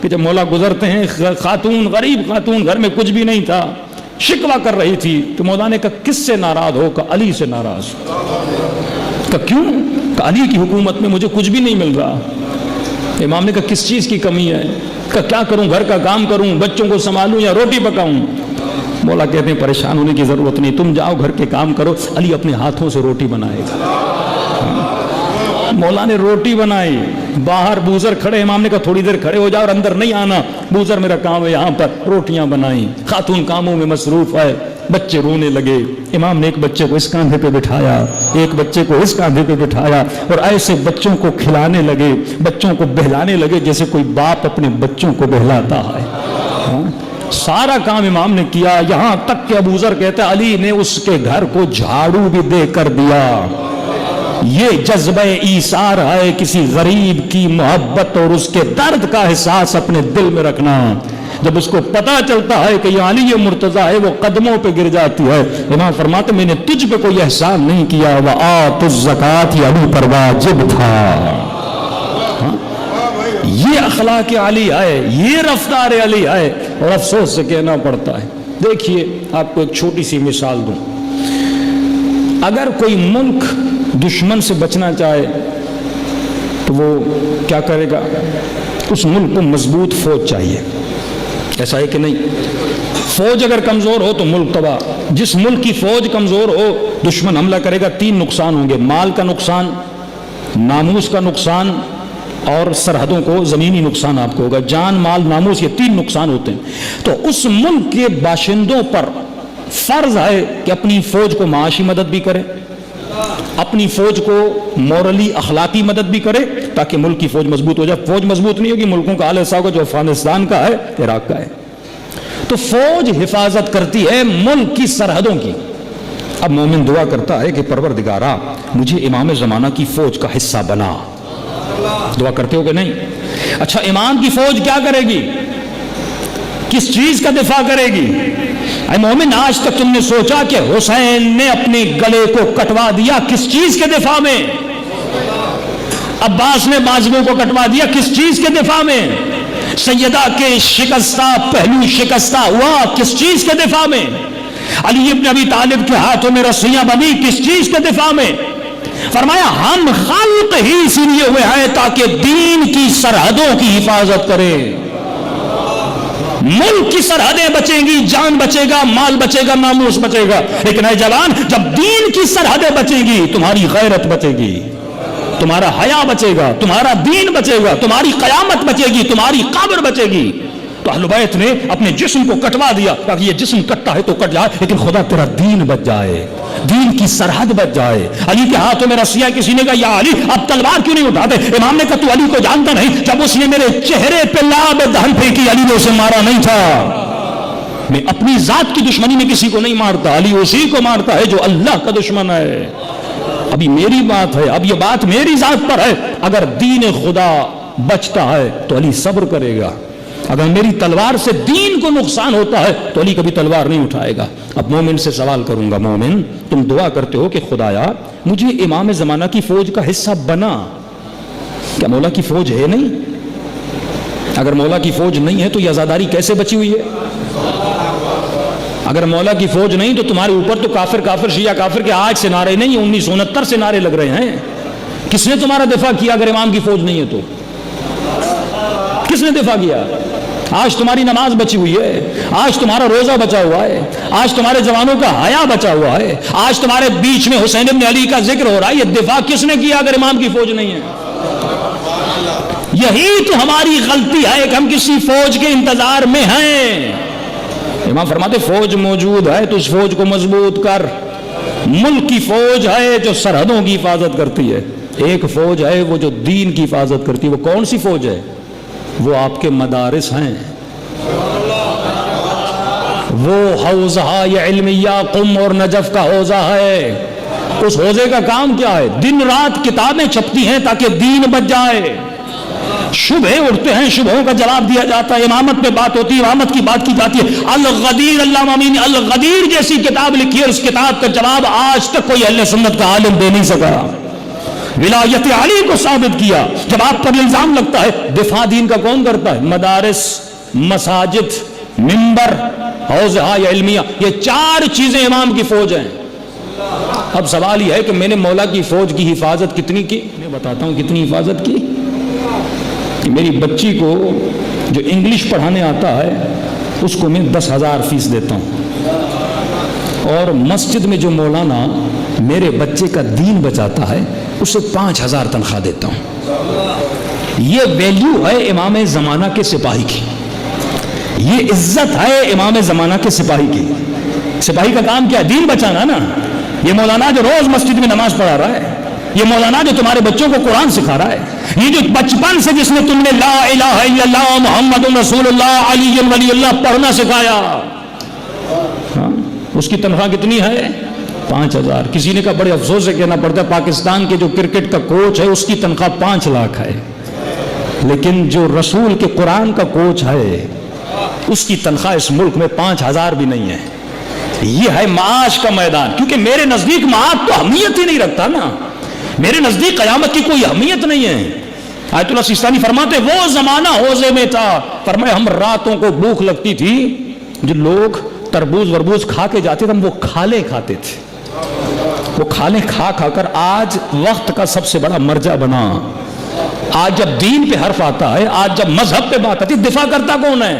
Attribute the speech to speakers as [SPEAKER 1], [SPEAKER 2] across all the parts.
[SPEAKER 1] کہ جب مولا گزرتے ہیں خاتون، غریب خاتون، گھر میں کچھ بھی نہیں تھا، شکوہ کر رہی تھی، تو مولا نے کہا کس سے ناراض ہو؟ کہا علی سے ناراض۔ کہا کیوں؟ کہا علی کی حکومت میں مجھے کچھ بھی نہیں مل رہا۔ امام نے کہا کس چیز کی کمی ہے؟ کہا کیا کروں، گھر کا کام کروں، بچوں کو سنبھالوں یا روٹی پکاؤں؟ مولا کہتے ہیں پریشان ہونے کی ضرورت نہیں، تم جاؤ گھر کے کام کرو، علی اپنے ہاتھوں سے روٹی بنائے گا۔ مولا نے روٹی بنائی، باہر بوزر کھڑے، امام نے کہا تھوڑی دیر کھڑے ہو جاؤ اور اندر نہیں آنا، بوزر میرا کام ہے یہاں پر، روٹیاں بنائیں، خاتون کاموں میں مصروف ہے، بچے رونے لگے، امام نے ایک بچے کو اس کاندھے پہ بٹھایا، ایک بچے کو اس کاندھے پہ بٹھایا، اور ایسے بچوں کو کھلانے لگے، بچوں کو بہلانے لگے جیسے کوئی باپ اپنے بچوں کو بہلاتا ہے۔ سارا کام امام نے کیا، یہاں تک کہ ابوذر کہتا ہے علی نے اس کے گھر کو جھاڑو بھی دے کر دیا۔ یہ جذبہ ایثار ہے، کسی غریب کی محبت اور اس کے درد کا احساس اپنے دل میں رکھنا۔ جب اس کو پتا چلتا ہے کہ یہ علی مرتضیٰ ہے، وہ قدموں پہ گر جاتی ہے۔ امام فرماتے میں نے تجھ پہ کوئی احسان نہیں کیا، وآت الزکوٰۃ علی پر واجب تھا۔ یہ اخلاق علی ہے، یہ رفتار علی ہے، اور افسوس سے کہنا پڑتا ہے۔ دیکھیے آپ کو ایک چھوٹی سی مثال دوں، اگر کوئی ملک دشمن سے بچنا چاہے تو وہ کیا کرے گا؟ اس ملک کو مضبوط فوج چاہیے، ایسا ہے کہ نہیں؟ فوج اگر کمزور ہو تو ملک تباہ۔ جس ملک کی فوج کمزور ہو، دشمن حملہ کرے گا، تین نقصان ہوں گے، مال کا نقصان، ناموس کا نقصان، اور سرحدوں کو زمینی نقصان آپ کو ہوگا۔ جان، مال، ناموس، یہ تین نقصان ہوتے ہیں۔ تو اس ملک کے باشندوں پر فرض ہے کہ اپنی فوج کو معاشی مدد بھی کرے، اپنی فوج کو مورلی اخلاقی مدد بھی کرے، تاکہ ملک کی فوج مضبوط ہو جائے۔ فوج مضبوط نہیں ہوگی، ملکوں کا حال ایسا ہوگا جو افغانستان کا ہے، عراق کا ہے۔ تو فوج حفاظت کرتی ہے ملک کی سرحدوں کی۔ اب مومن دعا کرتا ہے کہ پروردگارا مجھے امام زمانہ کی فوج کا حصہ بنا۔ دعا کرتے ہو کہ نہیں؟ اچھا امام کی فوج کیا کرے گی؟ کس چیز کا دفاع کرے گی؟ اے مومن، آج تک تم نے سوچا کہ حسین نے اپنے گلے کو کٹوا دیا کس چیز کے دفاع میں؟ عباس نے بازوؤں کو کٹوا دیا کس چیز کے دفاع میں؟ سیدہ کے شکستہ پہلو شکستہ ہوا کس چیز کے دفاع میں؟ علی ابن ابی طالب کے ہاتھوں میں رسیاں بندھی کس چیز کے دفاع میں؟ فرمایا ہم خلق ہی اسی لیے ہوئے ہیں تاکہ دین کی سرحدوں کی حفاظت کریں۔ ملک کی سرحدیں بچیں گی، جان بچے گا، مال بچے گا، ناموس بچے گا، لیکن اے جوان جب دین کی سرحدیں بچیں گی تمہاری غیرت بچے گی، تمہارا حیا بچے گا، تمہارا دین بچے گا، تمہاری قیامت بچے گی، تمہاری قبر بچے گی۔ تو اہل بیت نے اپنے جسم کو کٹوا دیا تاکہ یہ جسم کٹتا ہے تو کٹ جائے، لیکن خدا تیرا دین بچ جائے، دین کی سرحد بچ جائے۔ علی کے ہاتھوں میں رسیاں، کسی نے کہا یا علی اب تلوار کیوں نہیں اٹھاتے؟ امام نے کہا تو علی کو جانتا نہیں؟ جب اس نے میرے چہرے پہ لعاب دہن پھینکی علی نے اسے مارا نہیں تھا۔ میں اپنی ذات کی دشمنی میں کسی کو نہیں مارتا، علی اسی کو مارتا ہے جو اللہ کا دشمن ہے۔ ابھی میری بات ہے، اب یہ بات میری ذات پر ہے۔ اگر دین خدا بچتا ہے تو علی صبر کرے گا، اگر میری تلوار سے دین کو نقصان ہوتا ہے تو علی کبھی تلوار نہیں اٹھائے گا۔ اب مومن سے سوال کروں گا، مومن تم دعا کرتے ہو کہ خدایا مجھے امام زمانہ کی فوج کا حصہ بنا، کیا مولا کی فوج ہے نہیں؟ اگر مولا کی فوج نہیں ہے تو یہ عزاداری کیسے بچی ہوئی ہے؟ اگر مولا کی فوج نہیں تو تمہارے اوپر تو کافر کافر شیعہ کافر کے آج سے نعرے نہیں، 1969 سے نعرے لگ رہے ہیں۔ کس نے تمہارا دفاع کیا اگر امام کی فوج نہیں ہے تو؟ کس نے دفاع کیا؟ آج تمہاری نماز بچی ہوئی ہے، آج تمہارا روزہ بچا ہوا ہے، آج تمہارے جوانوں کا حیا بچا ہوا ہے، آج تمہارے بیچ میں حسین ابن علی کا ذکر ہو رہا ہے۔ یہ دفاع کس نے کیا اگر امام کی فوج نہیں ہے؟ یہی تو ہماری غلطی ہے کہ ہم کسی فوج کے انتظار میں ہیں۔ امام فرماتے فوج موجود ہے تو اس فوج کو مضبوط کر۔ ملک کی فوج ہے جو سرحدوں کی حفاظت کرتی ہے، ایک فوج ہے وہ جو دین کی حفاظت کرتی ہے۔ وہ کون سی فوج ہے؟ وہ آپ کے مدارس ہیں، وہ حوضہ یہ علمیہ قم اور نجف کا حوضہ ہے۔ اس حوضے کا کام کیا ہے؟ دن رات کتابیں چھپتی ہیں تاکہ دین بچ جائے، شبہے اٹھتے ہیں، شبہوں کا جواب دیا جاتا ہے، امامت پہ بات ہوتی ہے، امامت کی بات کی جاتی ہے۔ الغدیر علامہ امین نے الغدیر جیسی کتاب لکھی ہے، اس کتاب کا جواب آج تک کوئی اہل سنت کا عالم دے نہیں سکا۔ ولایت علی کو ثابت کیا. جب آپ پر الزام لگتا ہے دفاع دین کا کون کرتا ہے؟ مدارس، مساجد، منبر، حوضہ علمیہ، یہ 4 چیزیں امام کی فوج ہیں. اب سوال یہ ہے کہ میں نے مولا کی فوج کی حفاظت کتنی کی؟ میں بتاتا ہوں کتنی حفاظت کی. کہ میری بچی کو جو انگلش پڑھانے آتا ہے اس کو میں 10,000 فیس دیتا ہوں، اور مسجد میں جو مولانا میرے بچے کا دین بچاتا ہے اسے 5,000 تنخواہ دیتا ہوں. یہ ویلیو ہے امام زمانہ کے سپاہی کی، یہ عزت ہے امام زمانہ کے سپاہی کی. سپاہی کا کام کیا ہے؟ دین بچانا نا. یہ مولانا جو روز مسجد میں نماز پڑھا رہا ہے، یہ مولانا جو تمہارے بچوں کو قرآن سکھا رہا ہے، یہ جو بچپن سے جس نے تم نے لا الہ الا اللہ محمد رسول اللہ علی ولی اللہ پڑھنا سکھایا، اس کی تنخواہ کتنی ہے؟ 5,000. کسی نے کہا بڑے افسوس سے کہنا پڑتا ہے پاکستان کے جو کرکٹ کا کوچ ہے اس کی تنخواہ 5 لاکھ ہے، لیکن جو رسول کے قرآن کا کوچ ہے اس کی تنخواہ اس ملک میں 5,000 بھی نہیں ہے. یہ ہے معاش کا میدان. کیونکہ میرے نزدیک معاش تو اہمیت ہی نہیں رکھتا نا، میرے نزدیک قیامت کی کوئی اہمیت نہیں ہے. آیت اللہ سیستانی فرماتے وہ زمانہ حوضے میں تھا، فرمائے ہم راتوں کو بھوک لگتی تھی، جو لوگ تربوز وربوز کھا کے جاتے تھے ہم وہ کھالیں کھاتے تھے. وہ کھالیں کھا کھا کر آج وقت کا سب سے بڑا مرجع بنا. آج جب دین پہ حرف آتا ہے، آج جب مذہب پہ بات آتی، دفاع کرتا کون ہے؟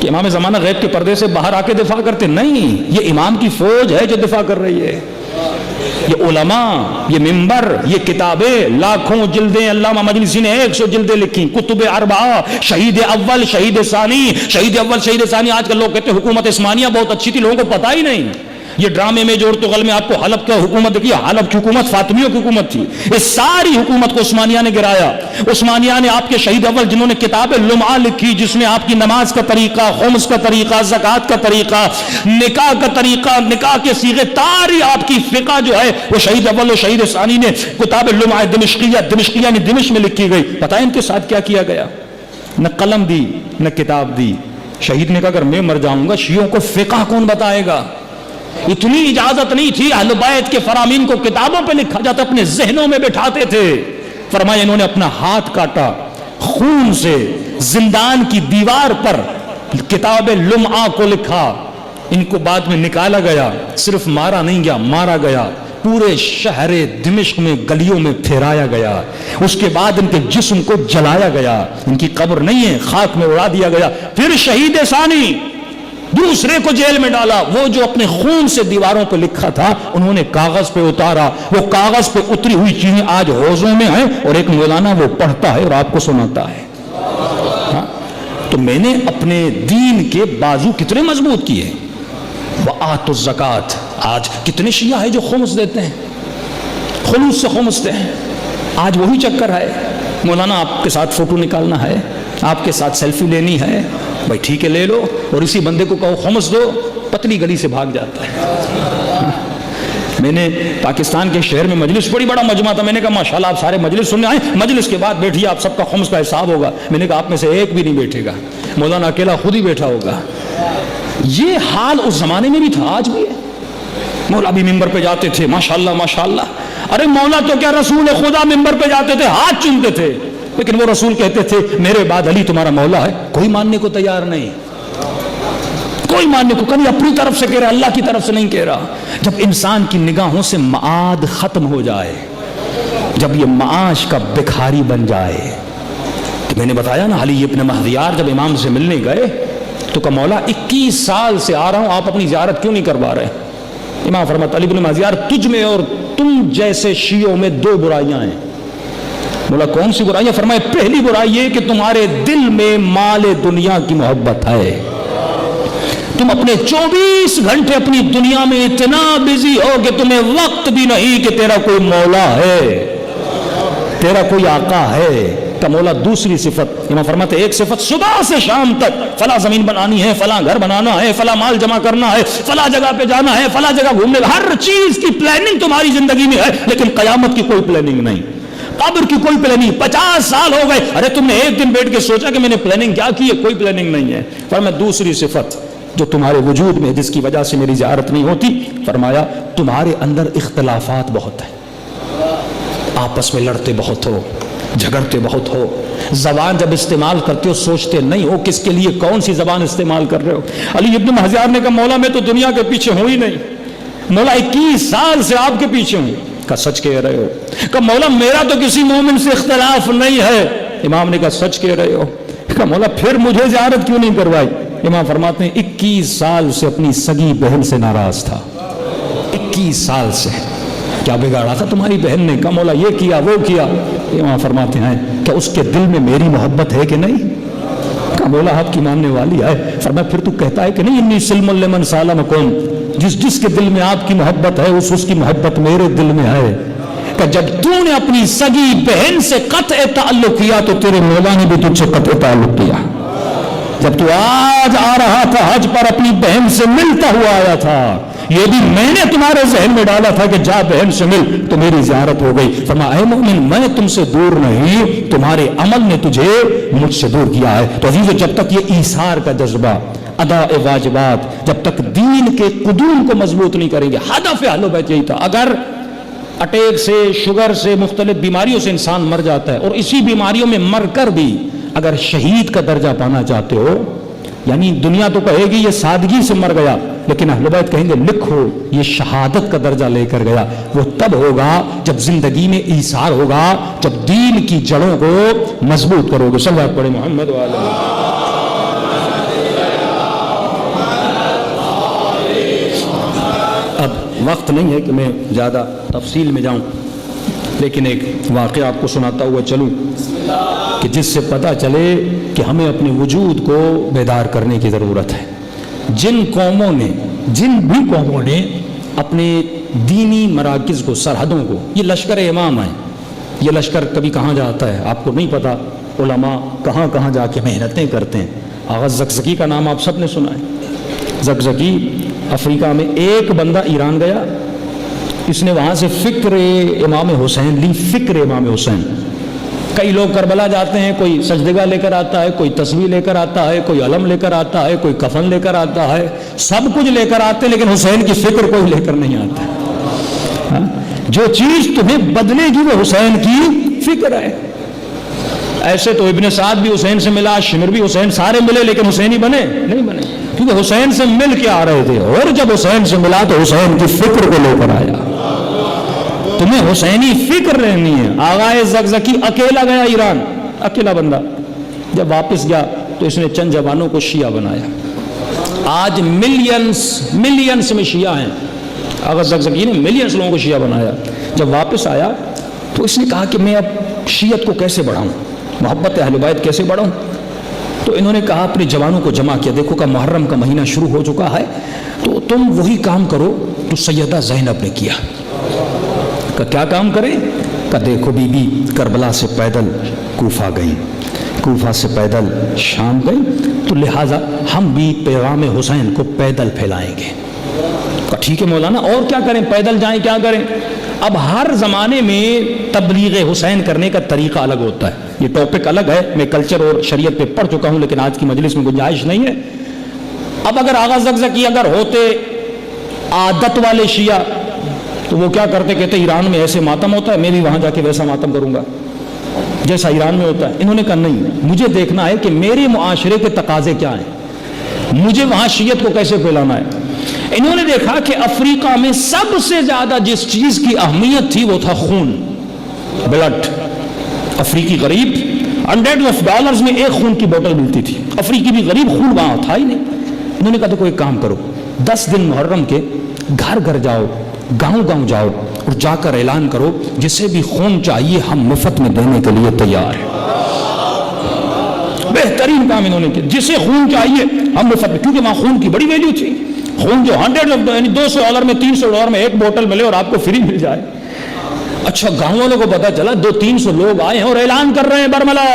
[SPEAKER 1] کہ امام زمانہ غیب کے پردے سے باہر آ کے دفاع کرتے نہیں، یہ امام کی فوج ہے جو دفاع کر رہی ہے. یہ علماء، یہ منبر، یہ کتابیں، لاکھوں جلدیں علامہ مجلسی نے 100 جلدیں لکھی، کتب 4، شہید اول، شہید ثانی، شہید اول، شہید ثانی. آج کل لوگ کہتے ہیں حکومت عثمانیہ بہت اچھی تھی، لوگوں کو پتہ ہی نہیں. یہ ڈرامے میں جو ارطغرل میں آپ کو حلب کا حکومت دیکھی، حلب کی حکومت فاطمیوں کی حکومت تھی. اس ساری حکومت کو عثمانیہ نے گرایا. عثمانیہ نے آپ کے شہید اول جنہوں نے کتاب لمعہ لکھی جس میں آپ کی نماز کا طریقہ، خمس کا طریقہ، زکوٰۃ کا طریقہ، نکاح کا طریقہ، نکاح کے صیغے، تاری آپ کی فقہ جو ہے وہ شہید اول و شہید ثانی نے کتاب لمعہ دمشقیہ نے دمشق میں لکھی گئی. پتہ ہے ان کے ساتھ کیا کیا گیا؟ نہ قلم دی نہ کتاب دی. شہید نے کہا اگر میں مر جاؤں گا شیعوں کو فقہ کون بتائے گا؟ اتنی اجازت نہیں تھی. اہل بیت کے فرامین کو کتابوں پہ لکھا جاتا، اپنے ذہنوں میں بٹھاتے تھے. فرمایا انہوں نے اپنا ہاتھ کاٹا، خون سے زندان کی دیوار پر کتاب لمعہ کو لکھا. ان کو بعد میں نکالا گیا، صرف مارا نہیں گیا، مارا گیا، پورے شہر دمشق میں گلیوں میں پھیرایا گیا. اس کے بعد ان کے جسم کو جلایا گیا. ان کی قبر نہیں ہے، خاک میں اڑا دیا گیا. پھر شہید ثانی دوسرے کو جیل میں ڈالا. وہ جو اپنے خون سے دیواروں پہ لکھا تھا انہوں نے کاغذ پہ اتارا. وہ کاغذ پہ اتری ہوئی چیزیں آج حوضوں میں ہیں اور ایک مولانا وہ پڑھتا ہے اور آپ کو سناتا ہے. تو میں نے اپنے دین کے بازو کتنے مضبوط کیے. وآتوا الزکات. آج کتنے شیعہ ہیں جو خمس دیتے ہیں، خلوص سے خمس دیں. آج وہی چکر ہے. مولانا آپ کے ساتھ فوٹو نکالنا ہے، آپ کے ساتھ سیلفی لینی ہے، بھائی ٹھیک ہے لے لو، اور اسی بندے کو کہو خمس دو، پتلی گلی سے بھاگ جاتا ہے. میں نے پاکستان کے شہر میں مجلس، بڑی بڑا مجمع تھا، میں نے کہا ماشاءاللہ آپ سارے مجلس سننے آئے، مجلس کے بعد بیٹھیے آپ سب کا خمس کا حساب ہوگا. میں نے کہا آپ میں سے ایک بھی نہیں بیٹھے گا، مولانا اکیلا خود ہی بیٹھا ہوگا. یہ حال اس زمانے میں بھی تھا، آج بھی ہے. مولا بھی ممبر پہ جاتے تھے، ماشاءاللہ ماشاءاللہ. ارے مولا تو کیا رسول خدا ممبر پہ جاتے تھے ہاتھ چومتے تھے، لیکن وہ رسول کہتے تھے میرے بعد علی تمہارا مولا ہے. کوئی ماننے کو تیار نہیں، کوئی ماننے کو، کبھی اپنی طرف سے کہہ رہا، اللہ کی طرف سے نہیں کہہ رہا. جب انسان کی نگاہوں سے معاد ختم ہو جائے، جب یہ معاش کا بکھاری بن جائے، تو میں نے بتایا نا علی ابن مہدیار جب امام سے ملنے گئے تو کہا مولا 21 سال سے آ رہا ہوں، آپ اپنی زیارت کیوں نہیں کروا رہے؟ امام فرماتا علی ابن مہدیار تجھ میں اور تم جیسے شیعوں میں 2 برائیاں ہیں. مولا کون سی برائیاں؟ فرمائے پہلی برائی یہ کہ تمہارے دل میں مال دنیا کی محبت ہے. تم اپنے 24 گھنٹے اپنی دنیا میں اتنا بزی ہو کہ تمہیں وقت بھی نہیں کہ تیرا کوئی مولا ہے، تیرا کوئی آقا ہے. کا مولا دوسری صفت، امام فرماتے ایک صفت صبح سے شام تک فلاں زمین بنانی ہے، فلاں گھر بنانا ہے، فلاں مال جمع کرنا ہے، فلاں جگہ پہ جانا ہے، فلاں جگہ گھومنے، ہر چیز کی پلاننگ تمہاری زندگی میں ہے، لیکن قیامت کی کوئی پلاننگ نہیں، قبر کی کوئی پلاننگ. 50 سال ہو گئے، ارے تم نے ایک دن بیٹھ کے سوچا کہ میں نے پلاننگ کیا کی ہے؟ کوئی پلاننگ نہیں ہے. فرمایا دوسری صفت جو تمہارے وجود میں جس کی وجہ سے میری زیارت نہیں ہوتی، فرمایا تمہارے اندر اختلافات بہت ہیں. آپس میں لڑتے بہت ہو، جھگڑتے بہت ہو، زبان جب استعمال کرتے ہو سوچتے نہیں ہو کس کے لیے کون سی زبان استعمال کر رہے ہو۔ علی ابن مہزیار نے کہا مولا میں تو دنیا کے پیچھے ہوں ہی نہیں، مولا 21 سال سے آپ کے پیچھے ہوں۔ کہا سچ کہہ رہے ہو؟ کہا مولا میرا تو کسی مومن سے اختلاف نہیں ہے۔ امام نے کہا سچ کہہ رہے ہو؟ کہا مولا پھر مجھے زیارت کیوں نہیں کروائی؟ امام فرماتے ہیں 21 سال سے اپنی سگی بہن سے ناراض تھا، 21 سال سے۔ کیا بگاڑا تھا تمہاری بہن نے؟ کہا مولا یہ کیا وہ کیا۔ امام فرماتے ہیں کہ اس کے دل میں میری محبت ہے کہ نہیں؟ کہا مولا آپ کی ماننے والی ہے۔ فرمایا پھر تو کہتا ہے کہ نہیں انی سلم لمن سالمکم، جس کے دل میں آپ کی محبت ہے اس کی محبت میرے دل میں ہے۔ کہ جب تو نے اپنی سگی بہن سے قطع تعلق کیا تو تیرے مولا نے بھی تجھ سے قطع تعلق کیا۔ جب تو آج آ رہا تھا حج پر اپنی بہن سے ملتا ہوا آیا تھا، یہ بھی میں نے تمہارے ذہن میں ڈالا تھا کہ جا بہن سے مل، تو میری زیارت ہو گئی۔ فرمایا اے مومن میں تم سے دور نہیں، تمہارے عمل نے تجھے مجھ سے دور کیا ہے۔ تو عزیزو جب تک یہ ایثار کا جذبہ، ادا واجبات، جب تک دین کے قدوم کو مضبوط نہیں کریں گے، ہدف اہل بیت یہی تھا۔ اگر اٹیک سے، شوگر سے، مختلف بیماریوں سے انسان مر جاتا ہے اور اسی بیماریوں میں مر کر بھی اگر شہید کا درجہ پانا چاہتے ہو، یعنی دنیا تو کہے گی یہ سادگی سے مر گیا، لیکن اہل بیت کہیں گے لکھو یہ شہادت کا درجہ لے کر گیا، وہ تب ہوگا جب زندگی میں ایثار ہوگا، جب دین کی جڑوں کو مضبوط کرو گے۔ صلوات پڑھیں محمد وعلی۔ اب وقت نہیں ہے کہ میں زیادہ تفصیل میں جاؤں، لیکن ایک واقعہ آپ کو سناتا ہوا چلوں کہ جس سے پتہ چلے کہ ہمیں اپنے وجود کو بیدار کرنے کی ضرورت ہے۔ جن بھی قوموں نے اپنے دینی مراکز کو، سرحدوں کو، یہ لشکر امام ہیں، یہ لشکر کبھی کہاں جاتا ہے آپ کو نہیں پتا، علماء کہاں کہاں جا کے محنتیں کرتے ہیں۔ آغا زکزکی کا نام آپ سب نے سنا ہے۔ زکزکی افریقہ میں ایک بندہ ایران گیا، اس نے وہاں سے فکر امام حسین لی، فکر امام حسین۔ کئی لوگ کربلا جاتے ہیں، کوئی سجدگاہ لے کر آتا ہے، کوئی تصویر لے کر آتا ہے، کوئی علم لے کر آتا ہے، کوئی کفن لے کر آتا ہے، سب کچھ لے کر آتے ہیں، لیکن حسین کی فکر کوئی لے کر نہیں آتا۔ جو چیز تمہیں بدلے گی وہ حسین کی فکر ہے۔ ایسے تو ابن سعد بھی حسین سے ملا، شمر بھی حسین، سارے ملے لیکن حسینی بنے نہیں بنے، کیونکہ حسین سے مل کے آ رہے تھے، اور جب حسین سے ملا تو حسین کی فکر کو لے کر آیا۔ تمہیں حسینی فکر رہنی ہے۔ آغا زکزکی اکیلا گیا ایران، اکیلا بندہ، جب واپس گیا تو اس نے چند جوانوں کو شیعہ بنایا۔ آج ملینز میں شیعہ ہیں، آغا زکزکی نے ملینز لوگوں کو شیعہ بنایا۔ جب واپس آیا تو اس نے کہا کہ میں اب شیعت کو کیسے بڑھاؤں، محبت اہل بیت کیسے بڑھاؤں؟ تو انہوں نے کہا اپنے جوانوں کو جمع کیا، دیکھو کہ محرم کا مہینہ شروع ہو چکا ہے، تو تم وہی کام کرو تو سیدہ زینب نے کیا۔ کہ کیا کام کریں؟ کہ دیکھو بی بی کربلا سے پیدل کوفہ گئیں، کوفہ سے پیدل شام گئیں، تو لہٰذا ہم بھی پیغام حسین کو پیدل پھیلائیں گے۔ کہ ٹھیک ہے مولانا، اور کیا کریں؟ پیدل جائیں، کیا کریں؟ اب ہر زمانے میں تبلیغ حسین کرنے کا طریقہ الگ ہوتا ہے، یہ ٹاپک الگ ہے، میں کلچر اور شریعت پہ پڑھ چکا ہوں، لیکن آج کی مجلس میں گنجائش نہیں ہے۔ اب اگر آغا زکزکی اگر ہوتے عادت والے شیعہ تو وہ کیا کرتے؟ کہتے ایران میں ایسے ماتم ہوتا ہے، میں بھی وہاں جا کے ویسا ماتم کروں گا جیسا ایران میں ہوتا ہے۔ انہوں نے کہا نہیں، مجھے دیکھنا ہے کہ میرے معاشرے کے تقاضے کیا ہیں، مجھے وہاں شیعت کو کیسے پھیلانا ہے۔ انہوں نے دیکھا کہ افریقہ میں سب سے زیادہ جس چیز کی اہمیت تھی وہ تھا خون، بلڈ۔ افریقی غریب $100 میں ایک خون کی بوتل ملتی تھی، افریقی بھی غریب، خون وہاں تھا ہی نہیں۔ انہوں نے کہا تو کوئی کام کرو، 10 دن محرم کے گھر گھر جاؤ، گاؤں گاؤں جاؤ اور جا کر اعلان کرو جسے بھی خون چاہیے ہم مفت میں دینے کے لیے تیار ہیں۔ بہترین کام انہوں نے کیا، جسے خون چاہیے ہم مفت میں، کیونکہ وہاں خون کی بڑی ویلیو تھی۔ خون جو یعنی $200 میں $300 میں ایک بوتل ملے اور آپ کو فری مل جائے۔ اچھا گاؤں والوں کو پتا چلا 200-300 لوگ آئے ہیں اور اعلان کر رہے ہیں برملا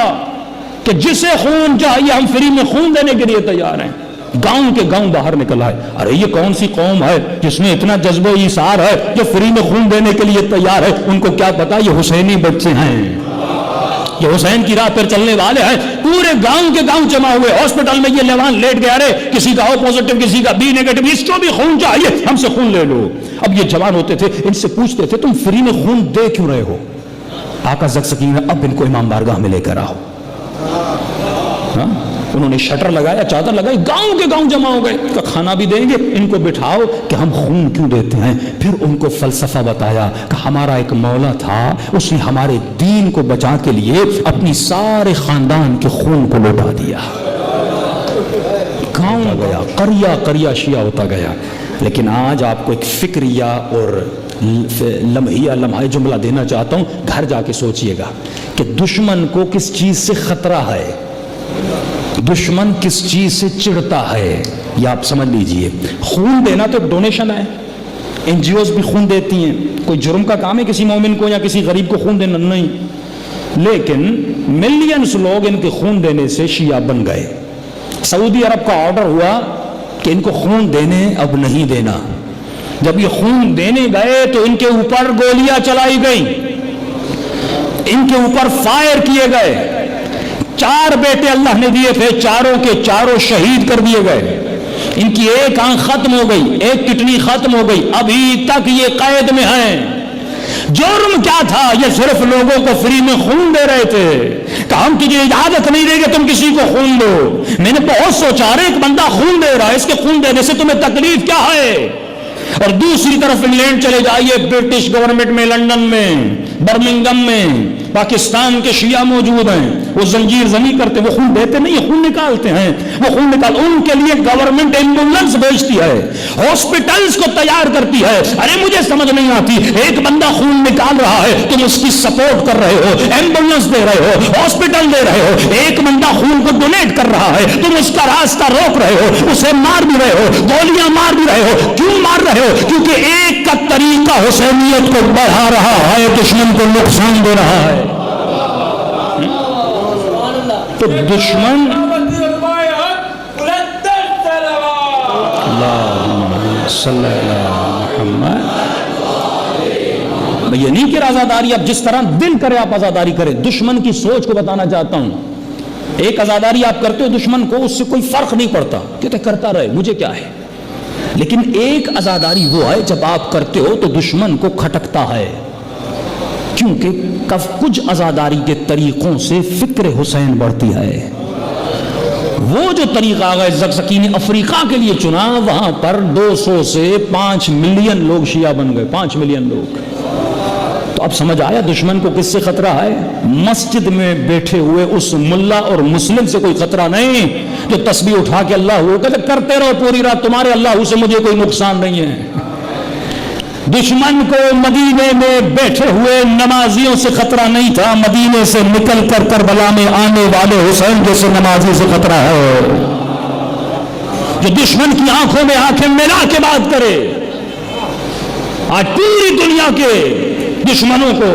[SPEAKER 1] کہ جسے خون چاہیے ہم فری میں خون دینے کے لیے تیار ہیں۔ گاؤں کے گاؤں باہر نکل آئے، ارے یہ کون سی قوم ہے جس میں اتنا جذب و ایثار ہے جو فری میں خون دینے کے لیے تیار ہے؟ ان کو کیا پتا یہ حسینی بچے ہیں، یہ حسین کی راہ پر چلنے والے ہیں۔ پورے گاؤں کے گاؤں جمع ہوئے، ہاسپٹل میں یہ لیوان لیٹ گیا، رے کسی کا او پازیٹو کسی کا بی نیگیٹو، اس کو بھی خون چاہیے ہم سے خون لے لو۔ اب یہ جوان ہوتے تھے، ان سے پوچھتے تھے تم فری میں خون دے کیوں رہے ہو؟ آقا زکزکی نے اب ان کو امام بارگاہ میں لے کر آؤ. انہوں نے شٹر لگایا, چادر لگائی, گاؤں کے گاؤں جمع ہو گئے. کہ کھانا بھی دیں گے, ان کو بٹھاؤ کہ ہم خون کیوں دیتے ہیں. پھر ان کو فلسفہ بتایا کہ ہمارا ایک مولا تھا, اس نے ہمارے دین کو بچا کے لیے اپنی سارے خاندان کے خون کو لوٹا دیا. گاؤں گیا, قریہ قریہ شیعہ ہوتا گیا. لیکن آج آپ کو ایک فکریہ اور لمحہ جملہ دینا چاہتا ہوں, گھر جا کے سوچئے گا کہ دشمن کو کس چیز سے خطرہ ہے, دشمن کس چیز سے چڑھتا ہے, یہ آپ سمجھ لیجئے. خون دینا تو ڈونیشن ہے, این جی اوز بھی خون دیتی ہیں. کوئی جرم کا کام ہے کسی مومن کو یا کسی غریب کو خون دینا؟ نہیں. لیکن ملینز لوگ ان کے خون دینے سے شیعہ بن گئے. سعودی عرب کا آرڈر ہوا کہ ان کو خون دینے اب نہیں دینا. جب یہ خون دینے گئے تو ان کے اوپر گولیاں چلائی گئیں, ان کے اوپر فائر کیے گئے. 4 بیٹے اللہ نے دیے تھے, چاروں کے چاروں شہید کر دیے گئے. ان کی ایک آنکھ ختم ہو گئی, ایک کڈنی ختم ہو گئی, ابھی تک یہ قید میں ہیں. جرم کیا تھا؟ یہ صرف لوگوں کو فری میں خون دے رہے تھے کہ ہم تجھے اجازت نہیں دیں گے تم کسی کو خون دو. میں نے بہت سوچا, ایک بندہ خون دے رہا ہے, اس کے خون دینے سے تمہیں تکلیف کیا ہے؟ اور دوسری طرف انگلینڈ چلے جائیے, برٹش گورنمنٹ میں, لندن میں, برمنگم میں پاکستان کے شیعہ موجود ہیں. وہ زنجیر زنی کرتے, وہ خون دیتے نہیں, خون نکالتے ہیں. وہ خون نکال, ان کے لیے گورنمنٹ ایمبولینس بھیجتی ہے, ہاسپٹلز کو تیار کرتی ہے. ارے مجھے سمجھ نہیں آتی, ایک بندہ خون نکال رہا ہے, تم اس کی سپورٹ کر رہے ہو, ایمبولینس دے رہے ہو, ہاسپٹل دے رہے ہو. ایک بندہ خون کو ڈونیٹ کر رہا ہے, تم اس کا راستہ روک رہے ہو, اسے مار بھی رہے ہو, گولیاں مار بھی رہے ہو. کیوں مار رہے ہو؟ کیونکہ ایک کا طریقہ حسینیت کو بڑھا رہا ہے, دشمن کو نقصان دے رہا ہے. تو دشمن یہ نہیں کہ آزاداری اب جس طرح دل کرے آپ آزاداری کریں. دشمن کی سوچ کو بتانا چاہتا ہوں. ایک آزاداری آپ کرتے ہو, دشمن کو اس سے کوئی فرق نہیں پڑتا, کہتے کرتا رہے مجھے کیا ہے. لیکن ایک آزاداری وہ ہے جب آپ کرتے ہو تو دشمن کو کھٹکتا ہے, کیونکہ کچھ آزاداری کے طریقوں سے فکر حسین بڑھتی ہے. وہ جو طریقہ آغا زکزکی نے افریقہ کے لیے چنا, وہاں پر 200 سے 5 ملین لوگ شیعہ بن گئے, 5 ملین لوگ. تو اب سمجھ آیا دشمن کو کس سے خطرہ ہے؟ مسجد میں بیٹھے ہوئے اس ملا اور مسلم سے کوئی خطرہ نہیں جو تسبیح اٹھا کے اللہ ہو کہتے کرتے رہو پوری رات, تمہارے اللہ سے مجھے کوئی نقصان نہیں ہے. دشمن کو مدینے میں بیٹھے ہوئے نمازیوں سے خطرہ نہیں تھا, مدینے سے نکل کر کربلا میں آنے والے حسین جیسے نمازی سے خطرہ ہے, جو دشمن کی آنکھوں میں آنکھیں ملا کے بات کرے. آج پوری دنیا کے دشمنوں کو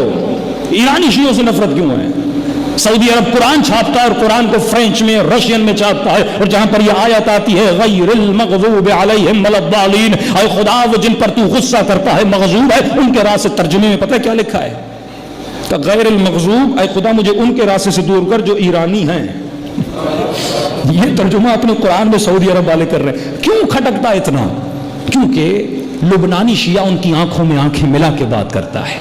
[SPEAKER 1] ایرانی شیعوں سے نفرت کیوں ہے؟ سعودی عرب قرآن چھاپتا ہے اور قرآن کو فرینچ میں, رشین میں چھاپتا ہے, اور جہاں پر یہ آیت آتی ہے غیر المغضوب علیہم ولا الضالین, اے خدا وہ جن پر تو غصہ کرتا ہے مغضوب ہے, ان کے راستے ترجمے میں پتہ ہے کیا لکھا ہے؟ کہ غیر المغضوب, اے خدا مجھے ان کے راستے سے دور کر جو ایرانی ہیں. یہ ترجمہ اپنے قرآن میں سعودی عرب والے کر رہے ہیں. کیوں کھٹکتا اتنا؟ کیونکہ لبنانی شیعہ ان کی آنکھوں میں آنکھیں ملا کے بات کرتا ہے,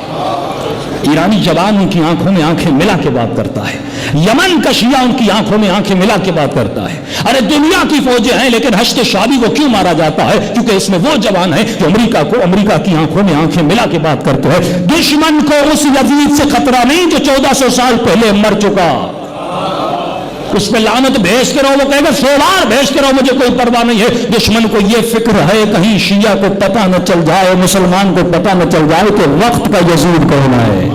[SPEAKER 1] ایرانی جوان ان کی آنکھوں میں آنکھیں ملا کے بات کرتا ہے, یمن کا شیعہ ان کی آنکھوں میں آنکھیں ملا کے بات کرتا ہے. ارے دنیا کی فوجیں ہیں, لیکن ہشت شعبی کو کیوں مارا جاتا ہے؟ کیونکہ اس میں وہ جوان ہیں جو امریکہ کی آنکھوں میں آنکھیں ملا کے بات کرتے ہیں. دشمن کو اس یزید سے خطرہ نہیں جو 1400 سال پہلے مر چکا. اس پہ لعنت بھیجتے رہو, وہ کہے گا 100 بار بھیجتے رہو, مجھے کوئی پرواہ نہیں ہے. دشمن کو یہ فکر ہے کہیں شیعہ کو پتہ نہ چل جائے, مسلمان کو پتہ نہ چل جائے کہ وقت کا یزید کون ہے.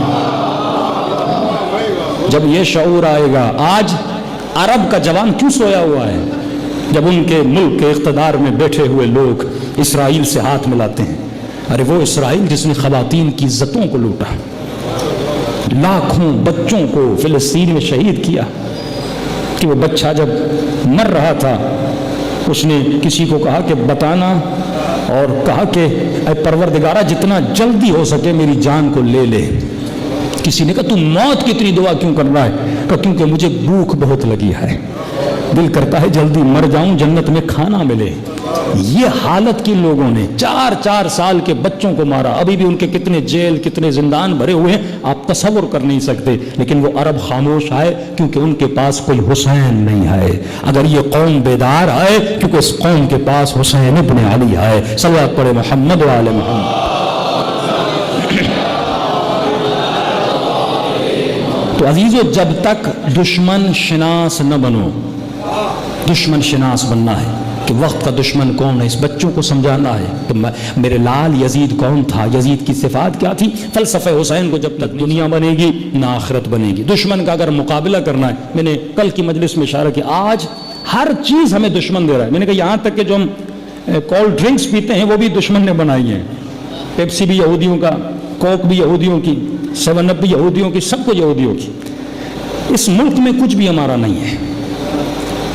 [SPEAKER 1] جب یہ شعور آئے گا. آج عرب کا جوان کیوں سویا ہوا ہے جب ان کے ملک کے اقتدار میں بیٹھے ہوئے لوگ اسرائیل سے ہاتھ ملاتے ہیں؟ ارے وہ اسرائیل جس نے خواتین کی عزتوں کو لوٹا, لاکھوں بچوں کو فلسطین میں شہید کیا. کہ وہ بچہ جب مر رہا تھا اس نے کسی کو کہا کہ بتانا, اور کہا کہ اے پروردگارہ جتنا جلدی ہو سکے میری جان کو لے لے. کسی نے کہا تم موت کی اتنی دعا کیوں کر رہا ہے؟ کہ کیونکہ مجھے بھوک بہت لگی ہے, دل کرتا ہے جلدی مر جاؤں جنت میں کھانا ملے. یہ حالت کی لوگوں نے 4 سال کے بچوں کو مارا. ابھی بھی ان کے کتنے جیل کتنے زندان بھرے ہوئے ہیں آپ تصور کر نہیں سکتے. لیکن وہ عرب خاموش آئے کیونکہ ان کے پاس کوئی حسین نہیں ہے. اگر یہ قوم بیدار آئے کیونکہ اس قوم کے پاس حسین ابن علی آئے. صلوات پڑھے محمد و آل محمد. تو عزیزو جب تک دشمن شناس نہ بنو, دشمن شناس بننا ہے کہ وقت کا دشمن کون ہے. اس بچوں کو سمجھانا ہے کہ میرے لال یزید کون تھا, یزید کی صفات کیا تھی. فلسفہ حسین کو جب تک دنیا بنے گی نہ آخرت بنے گی. دشمن کا اگر مقابلہ کرنا ہے, میں نے کل کی مجلس میں اشارہ کیا, آج ہر چیز ہمیں دشمن دے رہا ہے. میں نے کہا یہاں تک کہ جو ہم کولڈ ڈرنکس پیتے ہیں وہ بھی دشمن نے بنائی ہیں. پیپسی بھی یہودیوں کا, کوک بھی یہودیوں کی, 7 اپ بھی یہودیوں کی, سب کچھ یہودیوں کی. اس ملک میں کچھ بھی ہمارا نہیں ہے.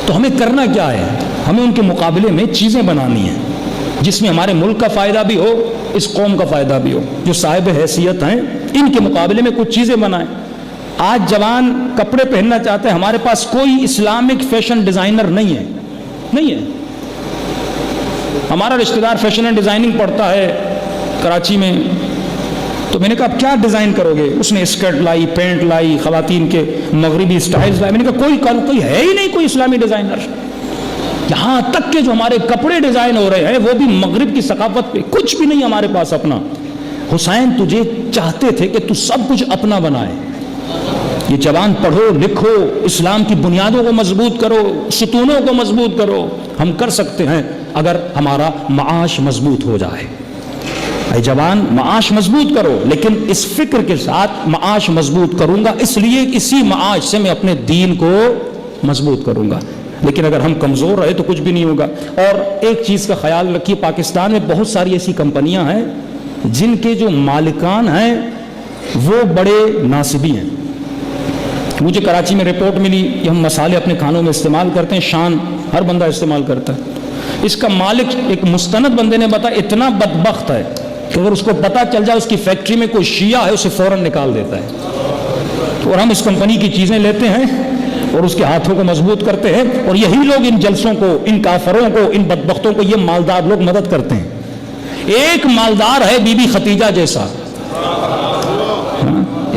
[SPEAKER 1] تو ہمیں کرنا کیا ہے, ہمیں ان کے مقابلے میں چیزیں بنانی ہیں جس میں ہمارے ملک کا فائدہ بھی ہو, اس قوم کا فائدہ بھی ہو. جو صاحب حیثیت ہیں ان کے مقابلے میں کچھ چیزیں بنائیں. آج جوان کپڑے پہننا چاہتے ہیں, ہمارے پاس کوئی اسلامک فیشن ڈیزائنر نہیں ہے, نہیں ہے. ہمارا رشتہ دار فیشن اینڈ ڈیزائننگ پڑھتا ہے کراچی میں, تو میں نے کہا اب کیا ڈیزائن کرو گے. اس نے اسکرٹ لائی, پینٹ لائی, خواتین کے مغربی سٹائلز لائے. میں نے کہا کوئی ہے ہی نہیں کوئی اسلامی ڈیزائنر. یہاں تک کہ جو ہمارے کپڑے ڈیزائن ہو رہے ہیں وہ بھی مغرب کی ثقافت پہ, کچھ بھی نہیں ہمارے پاس اپنا. حسین تجھے چاہتے تھے کہ تو سب کچھ اپنا بنائے. یہ جوان پڑھو لکھو, اسلام کی بنیادوں کو مضبوط کرو, ستونوں کو مضبوط کرو. ہم کر سکتے ہیں اگر ہمارا معاش مضبوط ہو جائے. اے جوان معاش مضبوط کرو, لیکن اس فکر کے ساتھ معاش مضبوط کروں گا اس لیے اسی معاش سے میں اپنے دین کو مضبوط کروں گا. لیکن اگر ہم کمزور رہے تو کچھ بھی نہیں ہوگا. اور ایک چیز کا خیال رکھیے, پاکستان میں بہت ساری ایسی کمپنیاں ہیں جن کے جو مالکان ہیں وہ بڑے ناصبی ہیں. مجھے کراچی میں رپورٹ ملی کہ ہم مسالے اپنے کھانوں میں استعمال کرتے ہیں, شان ہر بندہ استعمال کرتا ہے. اس کا مالک ایک مستند بندے نے بتایا اتنا بدبخت ہے کہ اگر اس کو پتہ چل جائے اس کی فیکٹری میں کوئی شیعہ ہے اسے فوراً نکال دیتا ہے. اور ہم اس کمپنی کی چیزیں لیتے ہیں اور اس کے ہاتھوں کو مضبوط کرتے ہیں, اور یہی لوگ ان جلسوں کو, ان کافروں کو, ان بدبختوں کو, یہ مالدار لوگ مدد کرتے ہیں. ایک مالدار ہے بی بی ختیجہ جیسا,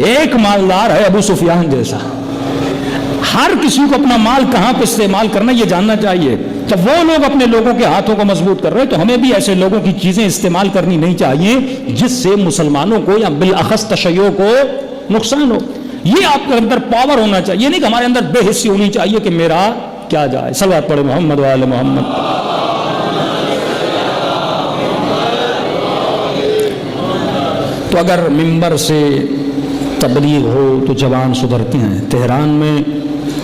[SPEAKER 1] ایک مالدار ہے ابو سفیان جیسا. ہر کسی کو اپنا مال کہاں پہ استعمال کرنا یہ جاننا چاہیے. جب وہ لوگ اپنے لوگوں کے ہاتھوں کو مضبوط کر رہے ہیں تو ہمیں بھی ایسے لوگوں کی چیزیں استعمال کرنی نہیں چاہیے جس سے مسلمانوں کو یا بالاخص تشیع کو نقصان ہو. یہ آپ کے اندر پاور ہونا چاہیے, نہیں کہ ہمارے اندر بے حسی ہونی چاہیے کہ میرا کیا جائے. صلوات پڑھے محمد و آل محمد. تو اگر ممبر سے تبلیغ ہو تو جوان سدھرتے ہیں. تہران میں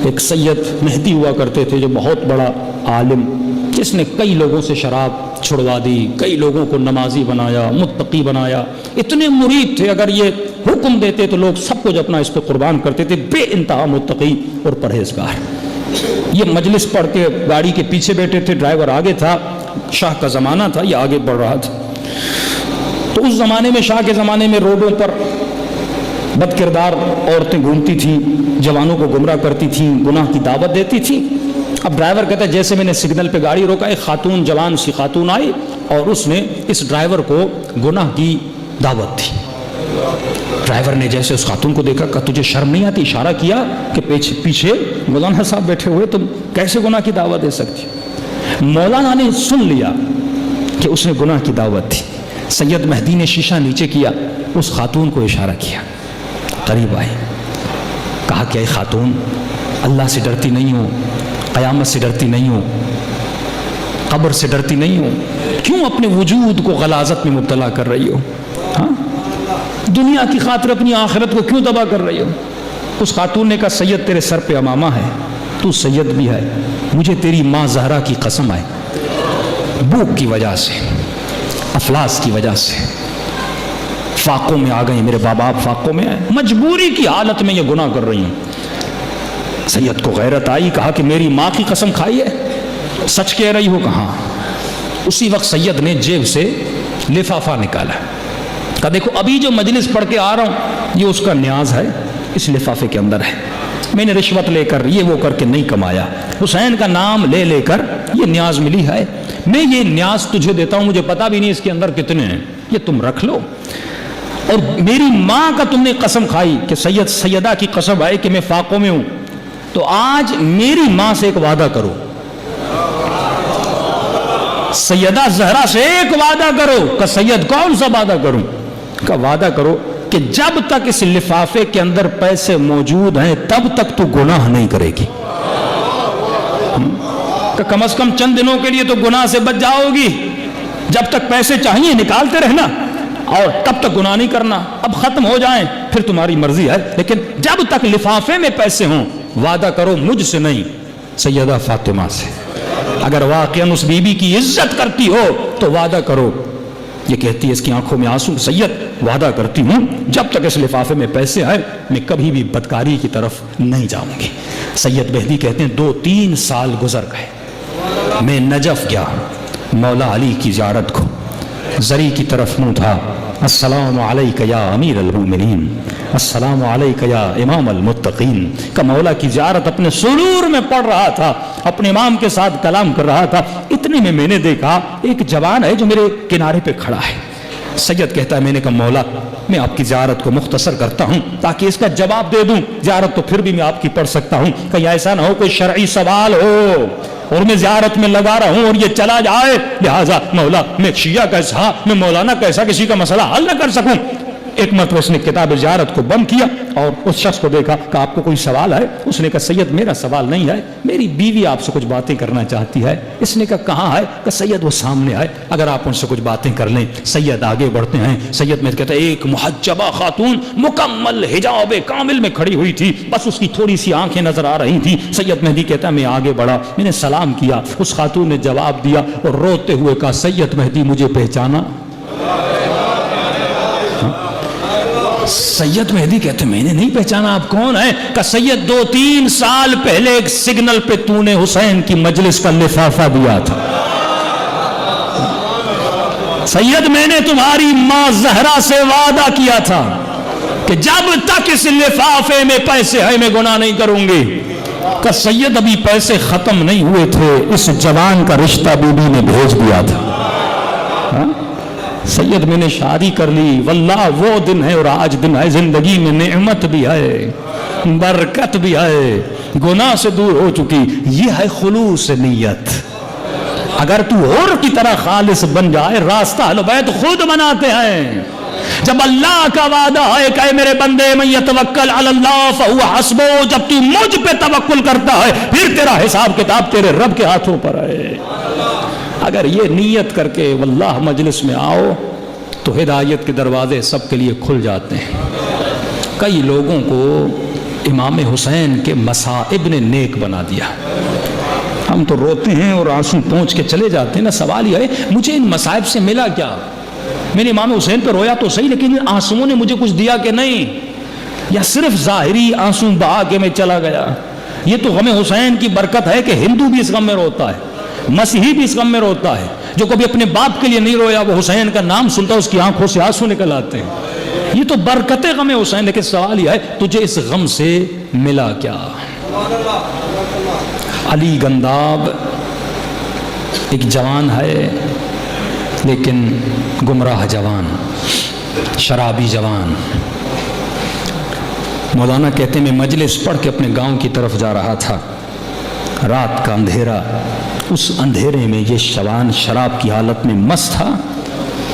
[SPEAKER 1] ایک سید مہدی ہوا کرتے تھے جو بہت بڑا عالم, جس نے کئی لوگوں سے شراب چھڑوا دی, کئی لوگوں کو نمازی بنایا, متقی بنایا. اتنے مرید تھے اگر یہ حکم دیتے تو لوگ سب کچھ اپنا اس پہ قربان کرتے تھے. بے انتہا متقی اور پرہیزگار. یہ مجلس پڑھ کے گاڑی کے پیچھے بیٹھے تھے, ڈرائیور آگے تھا. شاہ کا زمانہ تھا, یہ آگے بڑھ رہا تھا. تو اس زمانے میں, شاہ کے زمانے میں, روڈوں پر بد کردار عورتیں گھومتی تھیں, جوانوں کو گمراہ کرتی تھیں, گناہ کی دعوت دیتی تھیں. اب ڈرائیور کہتا ہے جیسے میں نے سگنل پہ گاڑی روکا, ایک خاتون, جوان سی خاتون آئی اور اس نے اس ڈرائیور کو گناہ کی دعوت دی. ڈرائیور نے جیسے اس خاتون کو دیکھا کہ تجھے شرم نہیں آتی, اشارہ کیا کہ پیچھے مولانا صاحب بیٹھے ہوئے, تم کیسے گناہ کی دعوت دے سکتی. مولانا نے سن لیا کہ اس نے گناہ کی دعوت دی. سید مہدی نے شیشہ نیچے کیا, اس خاتون کو اشارہ کیا, قریب آئی, کہا کہ اے خاتون, اللہ سے ڈرتی نہیں ہو, قیامت سے ڈرتی نہیں ہو, قبر سے ڈرتی نہیں ہو, کیوں اپنے وجود کو غلاظت میں مبتلا کر رہی ہو؟ ہاں, دنیا کی خاطر اپنی آخرت کو کیوں تباہ کر رہی ہو؟ اس خاتون نے کہا سید تیرے سر پہ امامہ ہے, تو سید بھی ہے, مجھے تیری ماں زہرا کی قسم ہے, بھوک کی وجہ سے, افلاس کی وجہ سے فاقوں میں آ گئے, میرے باپ باپ فاقوں میں آئے, مجبوری کی حالت میں یہ گناہ کر رہی ہوں. سید کو غیرت آئی, کہا کہ میری ماں کی قسم کھائی ہے, سچ کہہ رہی ہو؟ کہاں. اسی وقت سید نے جیب سے لفافہ نکالا, کہا دیکھو ابھی جو مجلس پڑھ کے آ رہا ہوں یہ اس کا نیاز ہے, اس لفافے کے اندر ہے. میں نے رشوت لے کر یہ وہ کر کے نہیں کمایا، حسین کا نام لے لے کر یہ نیاز ملی ہے، میں یہ نیاز تجھے دیتا ہوں، مجھے پتا بھی نہیں اس کے اندر کتنے ہیں، یہ تم رکھ لو۔ اور میری ماں کا تم نے قسم کھائی کہ سیدہ کی قسم ہے کہ میں فاقوں میں ہوں، تو آج میری ماں سے ایک وعدہ کرو، سیدہ زہرا سے ایک وعدہ کرو۔ کہ سید کون سا وعدہ کروں؟ کہ وعدہ کرو کہ جب تک اس لفافے کے اندر پیسے موجود ہیں تب تک تو گناہ نہیں کرے گی، کہ کم از کم چند دنوں کے لیے تو گناہ سے بچ جاؤ گی، جب تک پیسے چاہیے نکالتے رہنا اور تب تک گناہ نہیں کرنا، اب ختم ہو جائیں پھر تمہاری مرضی ہے، لیکن جب تک لفافے میں پیسے ہوں وعدہ کرو مجھ سے نہیں، سیدہ فاطمہ سے۔ اگر واقعاً اس بی بی کی عزت کرتی ہو تو وعدہ کرو۔ یہ کہتی ہے اس کی آنکھوں میں آنسو، سید وعدہ کرتی ہوں جب تک اس لفافے میں پیسے آئے میں کبھی بھی بدکاری کی طرف نہیں جاؤں گی۔ سید مہدی کہتے ہیں 2-3 سال گزر گئے، میں نجف گیا، مولا علی کی زیارت کو، زری کی طرف منہ تھا، السلام علیک یا امیر المومنین، السلام علیک یا امام المتقین، کا مولا کی زیارت اپنے سرور میں پڑھ رہا تھا، اپنے امام کے ساتھ کلام کر رہا تھا، اتنے میں نے دیکھا ایک جوان ہے جو میرے کنارے پہ کھڑا ہے۔ سید کہتا ہے میں نے کہا مولا میں آپ کی زیارت کو مختصر کرتا ہوں تاکہ اس کا جواب دے دوں، زیارت تو پھر بھی میں آپ کی پڑھ سکتا ہوں، کہیں ایسا نہ ہو کوئی شرعی سوال ہو اور میں زیارت میں لگا رہا ہوں اور یہ چلا جائے، لہٰذا مولا میں شیعہ کیسا، میں مولانا کیسا کسی کا مسئلہ حل نہ کر سکوں۔ ایک مرتبہ اس نے کتاب زیارت کو بند کیا اور اس شخص کو دیکھا کہ آپ کو کوئی سوال ہے؟ اس نے کہا سید میرا سوال نہیں ہے، میری بیوی آپ سے کچھ باتیں کرنا چاہتی ہے۔ اس نے کہا کہاں ہے؟ کہ سید وہ سامنے آئے، اگر آپ ان سے کچھ باتیں کر لیں۔ سید آگے بڑھتے ہیں، سید میں کہتا ہے ایک محجبہ خاتون مکمل حجاب کامل میں کھڑی ہوئی تھی، بس اس کی تھوڑی سی آنکھیں نظر آ رہی تھی۔ سید مہدی کہتا ہے میں آگے بڑھا، میں نے سلام کیا، اس خاتون نے جواب دیا اور روتے ہوئے کہا سید مہدی مجھے پہچانا؟ سید مہدی کہتے میں نے نہیں پہچانا، آپ کون ہیں؟ کہ سید 2-3 سال پہلے ایک سگنل پہ تو نے حسین کی مجلس کا لفافہ دیا تھا، سید میں نے تمہاری ماں زہرا سے وعدہ کیا تھا کہ جب تک اس لفافے میں پیسے ہیں میں گناہ نہیں کروں گی۔ کہ سید ابھی پیسے ختم نہیں ہوئے تھے، اس جوان کا رشتہ بی بی نے بھیج دیا تھا۔ سید میں نے شادی کر لی، واللہ وہ دن ہے اور آج دن ہے، زندگی میں نعمت بھی ہے، برکت بھی ہے، گناہ سے دور ہو چکی، یہ ہے خلوص نیت۔ اگر تو اور کی طرح خالص بن جائے، راستہ اہل بیت خود بناتے ہیں۔ جب اللہ کا وعدہ ہے کہ اے میرے بندے من یتوکل علی اللہ فہو حسبہ، جب تو مجھ پہ توکل کرتا ہے پھر تیرا حساب کتاب تیرے رب کے ہاتھوں پر ہے۔ اگر یہ نیت کر کے واللہ مجلس میں آؤ تو ہدایت کے دروازے سب کے لیے کھل جاتے ہیں۔ کئی لوگوں کو امام حسین کے مصائب نے نیک بنا دیا، ہم تو روتے ہیں اور آنسو پہنچ کے چلے جاتے ہیں نا۔ سوال یہ ہے مجھے ان مصائب سے ملا کیا؟ میں نے امام حسین پہ رویا تو صحیح، لیکن ان آنسوؤں نے مجھے کچھ دیا کہ نہیں؟ یا صرف ظاہری آنسو بہا کے میں چلا گیا؟ یہ تو غم حسین کی برکت ہے کہ ہندو بھی اس غم میں روتا ہے، مسیحی بھی اس غم میں روتا ہے۔ جو کبھی اپنے باپ کے لیے نہیں رویا وہ حسین کا نام سنتا اس کی آنکھوں سے آنسو نکل آتے ہیں۔ یہ تو برکت غم حسین، لیکن سوال یہ ہے تجھے اس غم سے ملا کیا؟ علی گنداب ایک جوان ہے لیکن گمراہ جوان، شرابی جوان۔ مولانا کہتے ہیں میں مجلس پڑھ کے اپنے گاؤں کی طرف جا رہا تھا، رات کا اندھیرا، اس اندھیرے میں یہ جوان شراب کی حالت میں مست تھا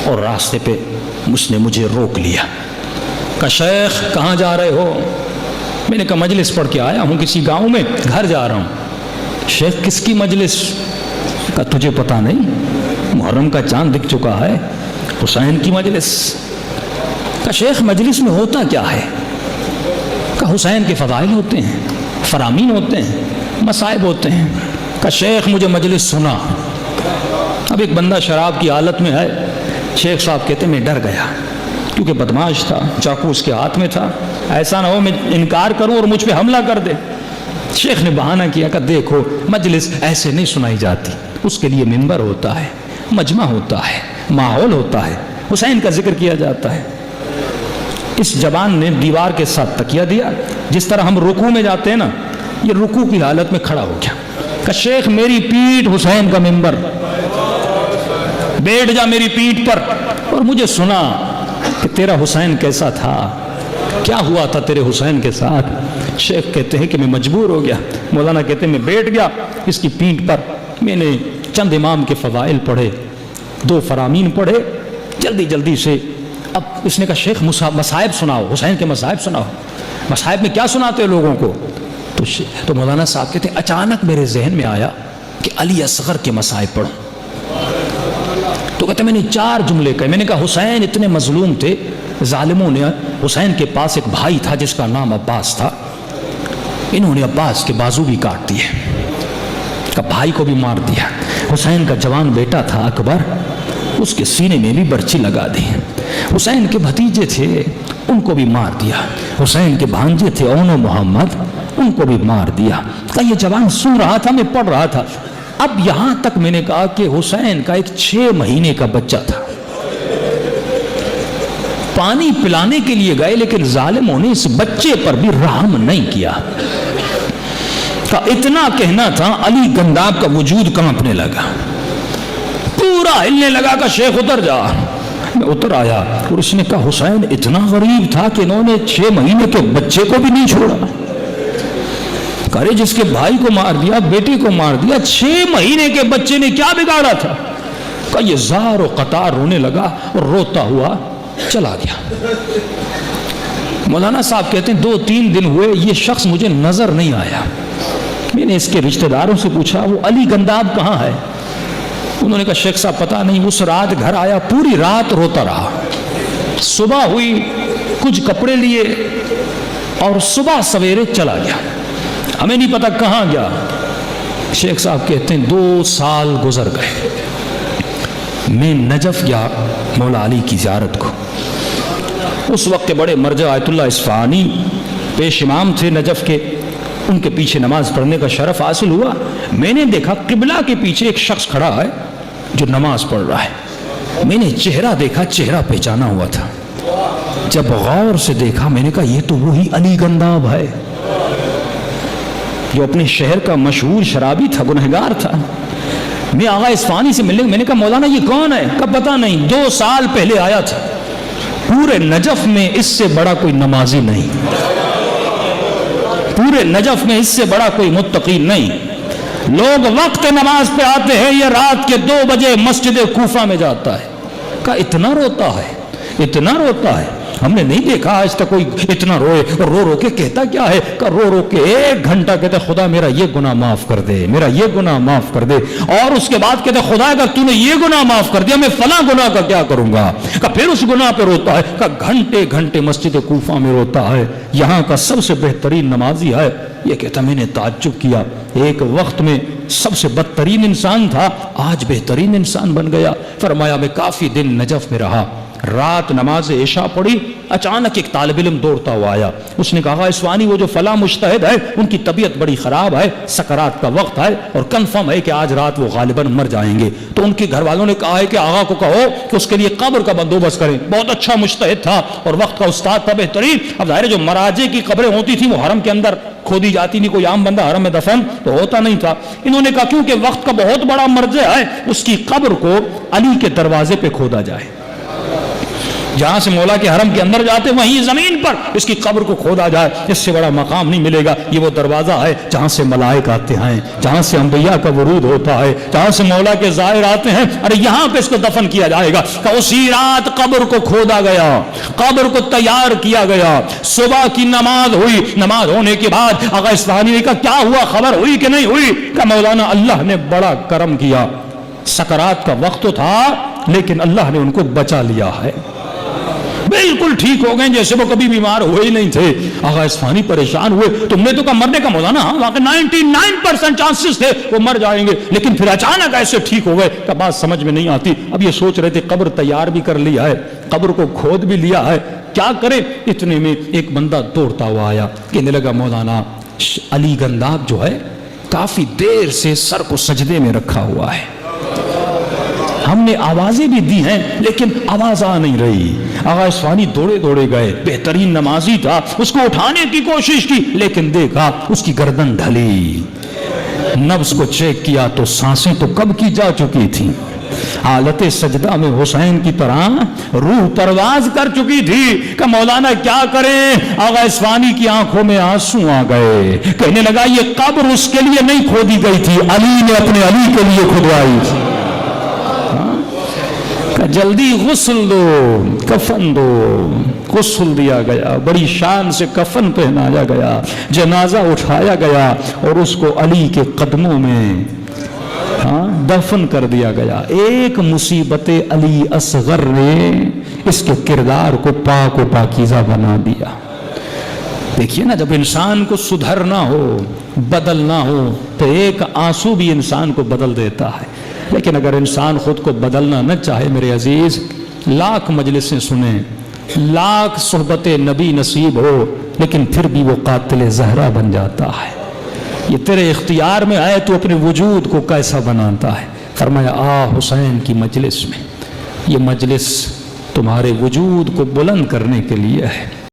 [SPEAKER 1] اور راستے پہ اس نے مجھے روک لیا۔ کہا شیخ کہاں جا رہے ہو؟ میں نے کہا مجلس پڑھ کے آیا ہوں کسی گاؤں میں، گھر جا رہا ہوں۔ شیخ کس کی مجلس؟ کہا تجھے پتہ نہیں، محرم کا چاند دکھ چکا ہے، حسین کی مجلس۔ کہا شیخ مجلس میں ہوتا کیا ہے؟ کہا حسین کے فضائل ہوتے ہیں، فرامین ہوتے ہیں، مصائب ہوتے ہیں۔ کہا شیخ مجھے مجلس سنا۔ اب ایک بندہ شراب کی حالت میں ہے، شیخ صاحب کہتے میں ڈر گیا کیونکہ بدماش تھا، چاقو اس کے ہاتھ میں تھا، ایسا نہ ہو میں انکار کروں اور مجھ پہ حملہ کر دے۔ شیخ نے بہانہ کیا کہ دیکھو مجلس ایسے نہیں سنائی جاتی، اس کے لیے منبر ہوتا ہے، مجمع ہوتا ہے، ماحول ہوتا ہے، حسین کا ذکر کیا جاتا ہے۔ اس جوان نے دیوار کے ساتھ تکیہ دیا، جس طرح ہم رکوع میں جاتے ہیں نا، یہ رکوع کی حالت میں کھڑا ہو گیا کہ شیخ میری پیٹھ حسین کا منبر، بیٹھ جا میری پیٹھ پر، اور مجھے سنا کہ تیرا حسین کیسا تھا، کیا ہوا تھا تیرے حسین کے ساتھ۔ شیخ کہتے ہیں کہ میں مجبور ہو گیا، مولانا کہتے ہیں میں بیٹھ گیا اس کی پیٹھ پر، میں نے چند امام کے فضائل پڑھے، 2 فرامین پڑھے جلدی جلدی سے۔ اب اس نے کہا شیخ مصائب سناؤ، حسین کے مصائب سناؤ، مصائب میں کیا سناتے ہو لوگوں کو؟ تو مولانا صاحب کہتے ہیں اچانک میرے ذہن میں آیا کہ علی اصغر کے مصائب پڑھوں۔ تو کہتے ہیں میں نے 4 جملے کہے، میں نے کہا حسین اتنے مظلوم تھے، ظالموں نے، حسین کے پاس ایک بھائی تھا جس کا نام عباس تھا، انہوں نے عباس کے بازو بھی کاٹ دیے، کہ بھائی کو بھی مار دیا۔ حسین کا جوان بیٹا تھا اکبر، اس کے سینے میں بھی برچی لگا دی۔ حسین کے بھتیجے تھے، ان کو بھی مار دیا۔ حسین کے بھانجے تھے اون و محمد، ان کو بھی مار دیا۔ کہ یہ جوان سن رہا تھا، میں پڑھ رہا تھا۔ اب یہاں تک میں نے کہا کہ حسین کا ایک 6 مہینے کا بچہ تھا، پانی پلانے کے لیے گئے لیکن ظالموں نے اس بچے پر بھی رحم نہیں کیا۔ کہ اتنا کہنا تھا علی گنداب کا وجود کانپنے لگا، پورا ہلنے لگا کہ شیخ اتر جا۔ میں اتر آیا اور اس نے کہا حسین اتنا غریب تھا کہ انہوں نے 6 مہینے کے بچے کو بھی نہیں چھوڑا۔ کرے جس کے بھائی کو مار دیا، بیٹی کو مار دیا، 6 مہینے کے بچے نے کیا بگاڑا تھا؟ کہ یہ زار و قطار رونے لگا اور روتا ہوا چلا گیا۔ مولانا صاحب کہتے ہیں 2-3 دن ہوئے، یہ شخص مجھے نظر نہیں آیا۔ میں نے اس کے رشتہ داروں سے پوچھا وہ علی گنداب کہاں ہے؟ انہوں نے کہا شیخ صاحب پتہ نہیں، اس رات گھر آیا، پوری رات روتا رہا، صبح ہوئی کچھ کپڑے لیے اور صبح سویرے چلا گیا، ہمیں نہیں پتا کہاں گیا۔ شیخ صاحب کہتے ہیں 2 سال گزر گئے، میں نجف گیا مولا علی کی زیارت کو۔ اس وقت بڑے مرجع آیت اللہ اصفہانی پیش امام تھے نجف کے، ان کے پیچھے نماز پڑھنے کا شرف حاصل ہوا۔ میں نے دیکھا قبلہ کے پیچھے ایک شخص کھڑا ہے جو نماز پڑھ رہا ہے، میں نے چہرہ دیکھا، چہرہ پہچانا ہوا تھا۔ جب غور سے دیکھا میں نے کہا یہ تو وہی علی گنداب ہے جو اپنے شہر کا مشہور شرابی تھا، گنہگار تھا۔ میں آغا اصفہانی سے ملنے، میں نے کہا مولانا یہ کون ہے؟ کہا پتہ نہیں، 2 سال پہلے آیا تھا، پورے نجف میں اس سے بڑا کوئی نمازی نہیں، پورے نجف میں اس سے بڑا کوئی متقی نہیں، لوگ وقت نماز پہ آتے ہیں، یہ رات کے 2 بجے مسجد کوفہ میں جاتا ہے۔ کہا اتنا روتا ہے، اتنا روتا ہے، ہم نے نہیں دیکھا آج تک کوئی اتنا روئے، اور رو رو کے کہتا کیا ہے؟ کہ رو رو کے 1 گھنٹہ کہتا خدا میرا یہ گناہ معاف کر دے، میرا یہ گناہ معاف کر دے، اور اس کے بعد کہتا خدا اگر تو نے یہ گناہ معاف کر دیا میں فلاں گناہ کا کیا کروں گا؟ کہ پھر اس گناہ پہ روتا ہے، کہ گھنٹے گھنٹے مسجد کوفہ میں روتا ہے، یہاں کا سب سے بہترین نمازی ہے۔ یہ کہتا میں نے تعجب کیا، ایک وقت میں سب سے بدترین انسان تھا، آج بہترین انسان بن گیا۔ فرمایا میں کافی دن نجف میں رہا، رات نماز عشاء پڑھی، اچانک ایک طالب علم دوڑتا ہوا آیا، اس نے کہا اصفہانی وہ جو فلاں مجتہد ہے ان کی طبیعت بڑی خراب ہے، سکرات کا وقت ہے اور کنفرم ہے کہ آج رات وہ غالباً مر جائیں گے، تو ان کے گھر والوں نے کہا ہے کہ آغا کو کہو کہ اس کے لیے قبر کا بندوبست کریں۔ بہت اچھا مجتہد تھا اور وقت کا استاد تھا بہترین۔ اب ظاہر جو مراجع کی قبریں ہوتی تھیں وہ حرم کے اندر کھودی جاتی نہیں، کوئی عام بندہ حرم میں دفن تو ہوتا نہیں تھا۔ انہوں نے کہا کیونکہ وقت کا بہت بڑا مرجع ہے، اس کی قبر کو علی کے دروازے پہ کھودا جائے، جہاں سے مولا کے حرم کے اندر جاتے وہیں زمین پر اس کی قبر کو کھودا جائے، اس سے بڑا مقام نہیں ملے گا۔ یہ وہ دروازہ ہے جہاں سے ملائک آتے ہیں، جہاں سے انبیاء کا ورود ہوتا ہے، جہاں سے مولا کے زائر آتے ہیں، ارے یہاں پہ اس کو دفن کیا جائے گا۔ کہ اسی رات قبر کو کھودا گیا، قبر کو تیار کیا گیا، صبح کی نماز ہوئی، نماز ہونے کے بعد آغا اصفہانی نے کہا کیا ہوا، خبر ہوئی کہ نہیں ہوئی؟ کہ مولانا اللہ نے بڑا کرم کیا، سکرات کا وقت تو تھا لیکن اللہ نے ان کو بچا لیا ہے، بالکل ٹھیک ہو گئے جیسے وہ کبھی بیمار ہوئے ہی نہیں تھے۔ آغا اصفہانی پریشان ہوئے، تم نے تو کہا مرنے کا مولانا، ہاں واقعی 99% چانسز تھے وہ مر جائیں گے، لیکن پھر اچانک ایسے ٹھیک ہو گئے کہ بات سمجھ میں نہیں آتی۔ اب یہ سوچ رہے تھے قبر تیار بھی کر لیا ہے، قبر کو کھود بھی لیا ہے، کیا کرے؟ اتنے میں ایک بندہ دوڑتا ہوا آیا، کہنے لگا مولانا علی گنداب جو ہے کافی دیر سے سر کو سجدے میں رکھا ہوا ہے، ہم نے آوازیں بھی دی ہیں لیکن آواز آ نہیں رہی. آغا اصفہانی دوڑے دوڑے گئے, بہترین نمازی تھا, اس کو اٹھانے کی کوشش کی لیکن دیکھا اس کی گردن ڈھلی. نبض کو چیک کیا تو سانسیں تو کب کی جا چکی تھی. حالت سجدہ میں حسین کی طرح روح پرواز کر چکی تھی کہ مولانا کیا کریں. آغا اصفہانی کی آنکھوں میں آنسو آ گئے, کہنے لگا یہ قبر اس کے لیے نہیں کھودی گئی تھی, علی نے اپنے علی کے لیے کھدوائی تھی. جلدی غسل دو, کفن دو. غسل دیا گیا, بڑی شان سے کفن پہنایا گیا, جنازہ اٹھایا گیا اور اس کو علی کے قدموں میں دفن کر دیا گیا. ایک مصیبت علی اصغر نے اس کے کردار کو پاک و پاکیزہ بنا دیا. دیکھیے نا, جب انسان کو سدھرنا ہو, بدلنا ہو تو ایک آنسو بھی انسان کو بدل دیتا ہے. لیکن اگر انسان خود کو بدلنا نہ چاہے میرے عزیز, لاکھ مجلسیں سنیں, لاکھ صحبت نبی نصیب ہو, لیکن پھر بھی وہ قاتل زہرا بن جاتا ہے. یہ تیرے اختیار میں آئے تو اپنے وجود کو کیسا بناتا ہے. فرمایا آ حسین کی مجلس میں, یہ مجلس تمہارے وجود کو بلند کرنے کے لیے ہے.